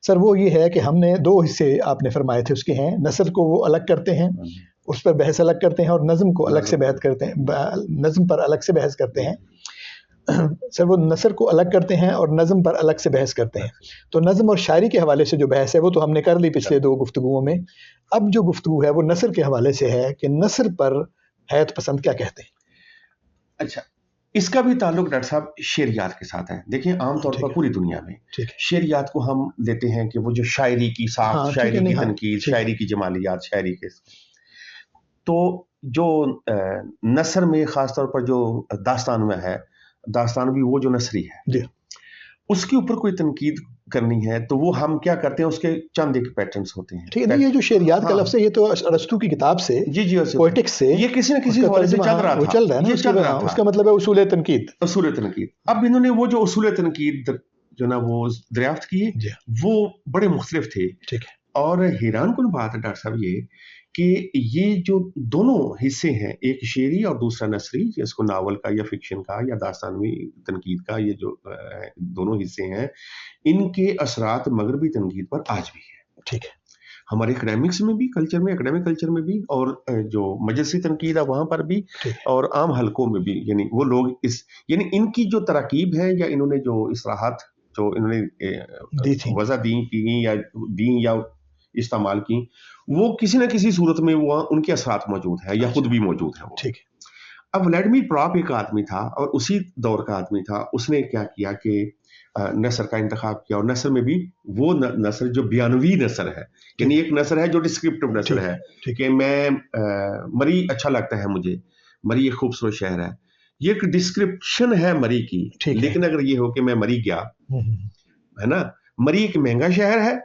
سر وہ یہ ہے کہ ہم نے دو حصے آپ نے فرمائے تھے اس کے ہیں، نثر کو وہ الگ کرتے ہیں، اس پر بحث الگ کرتے ہیں، اور نظم کو الگ سے بحث کرتے ہیں، نظم پر الگ سے بحث کرتے ہیں۔ سر وہ نثر کو الگ کرتے ہیں اور نظم پر الگ سے بحث کرتے ہیں۔ تو نظم اور شاعری کے حوالے سے جو بحث ہے وہ تو ہم نے کر لی پچھلے دو گفتگوؤں میں۔ اب جو گفتگو ہے وہ نثر کے حوالے سے ہے کہ نثر پر حیات پسند کیا کہتے ہیں۔ اچھا، اس کا بھی تعلق ڈاکٹر صاحب شعریات کے ساتھ ہے۔ دیکھیں عام طور پر پوری دنیا میں شعریات کو ہم لیتے ہیں کہ وہ جو شاعری کی ساخت، شاعری کی تنقید، شاعری کی جمالیات، شاعری کے، تو جو نثر میں خاص طور پر جو داستان میں ہے، داستان بھی وہ جو نثری ہے، اس کے اوپر کوئی تنقید کرنی ہے تو وہ ہم کیا کرتے ہیں، اس کے چند ایک پیٹرنز ہوتے ہیں۔ ٹھیک ہے، یہ جو شعریات کا لفظ ہے یہ تو ارسطو کی کتاب سے، پوئٹکس سے، یہ کسی نہ کسی حوالے سے چل رہا تھا، چل رہا ہے نا، اس کا مطلب ہے اصول تنقید۔ اصول تنقید، اب انہوں نے وہ جو اصول تنقید جو نا وہ دریافت کیے، وہ بڑے مختلف تھے۔ ٹھیک ہے، اور حیران کن بات ہے ڈاکٹر صاحب یہ کہ یہ جو دونوں حصے ہیں، ایک شعری اور دوسرا نثری، جس کو ناول کا یا فکشن کا یا داستانوی تنقید کا، یہ جو دونوں حصے ہیں، ان کے اثرات مغربی تنقید پر آج بھی ہیں۔ ٹھیک ہے، ہمارے اکیڈمکس میں بھی، کلچر میں، اکیڈمک کلچر میں بھی، اور جو مجلسی تنقید ہے وہاں پر بھی، اور عام حلقوں میں بھی، یعنی وہ لوگ یعنی ان کی جو تراکیب ہے یا انہوں نے جو اصلاحات جو انہوں نے وضع دیں یا استعمال کی، وہ کسی نہ کسی صورت میں وہ ان کے اثرات موجود ہیں یا خود بھی موجود ہیں۔ ٹھیک ہے، اب ولیڈمیر پراپ ایک آدمی تھا اور اسی دور کا آدمی تھا، اس نے کیا کیا کہ نثر کا انتخاب کیا، اور نثر میں بھی وہ نثر جو بیانوی نثر ہے، یعنی ایک نثر ہے جو ڈسکرپٹیو نثر ہے کہ میں مری اچھا لگتا ہے مجھے، مری ایک خوبصورت شہر ہے، یہ ایک ڈسکرپشن ہے مری کی۔ لیکن اگر یہ ہو کہ میں مری گیا، ہے نا، مری ایک مہنگا شہر ہے،